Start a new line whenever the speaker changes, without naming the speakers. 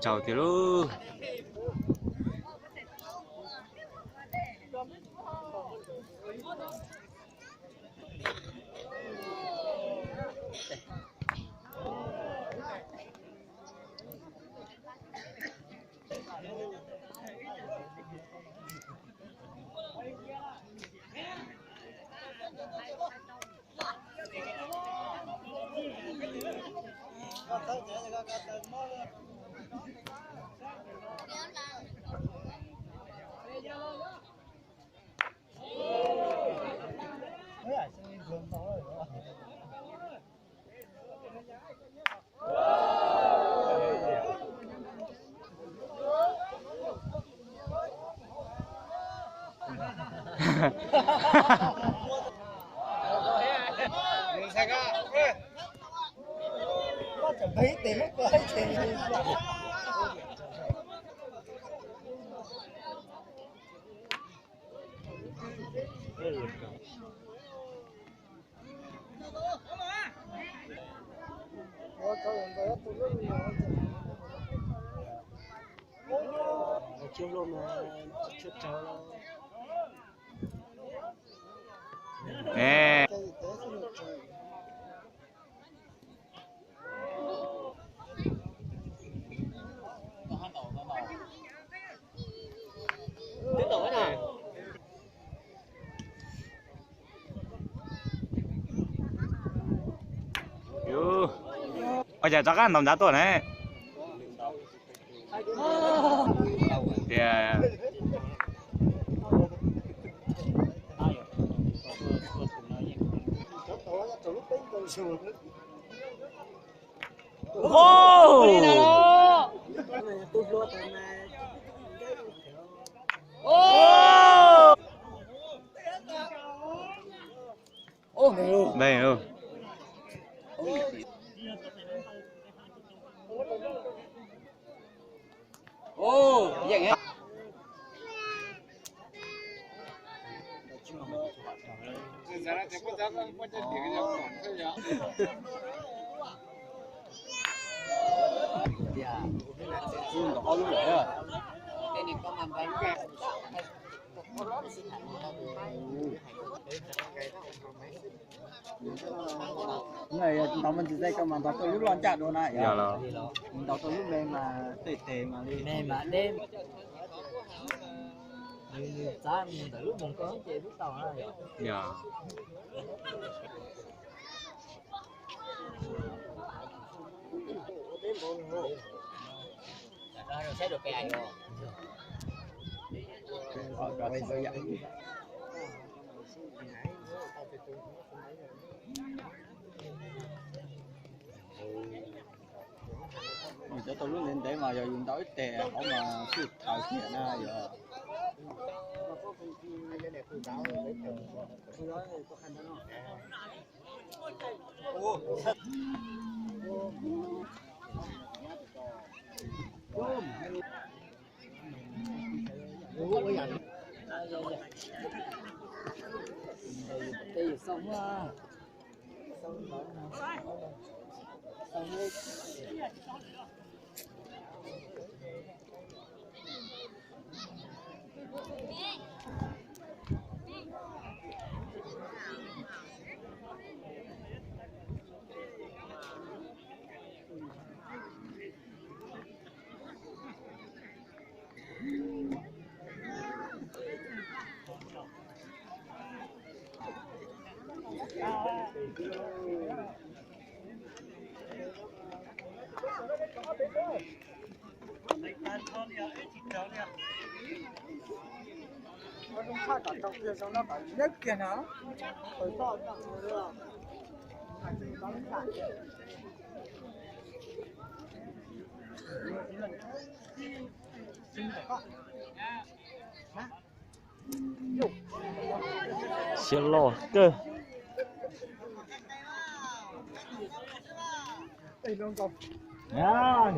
chào tiểu lu.
Mấy tiền lúc tới thì chưa luôn mà chưa cháu
Nè.
tiếp tục thế nào?
Yo. Giờ chắc ăn nằm đá tuần đấy. Yeah. Wow. Đây luôn.
Ô, vậy nghe. Dạ, luôn có luôn đấy à. Cái này có làm bánh kẹt. Người tao mình chỉ dây cầm mà tao tôi lúc lon chặt đồ này.
Giờ là.
Tao tôi lúc đêm mà tệ mà đi. Đêm mà đêm. Sao mình từ lúc mùng cớm chị lúc tàu đó.
Dạ.
Rồi sẽ được cái này rồi. Rồi bây giờ vậy. Cho tôi lúc lên để mà giờ dùng tới tè không mà sụt thảo kia na giờ. Đây sống nhất kia nó rồi to nữa
Siêu lò cơ.
Yeah.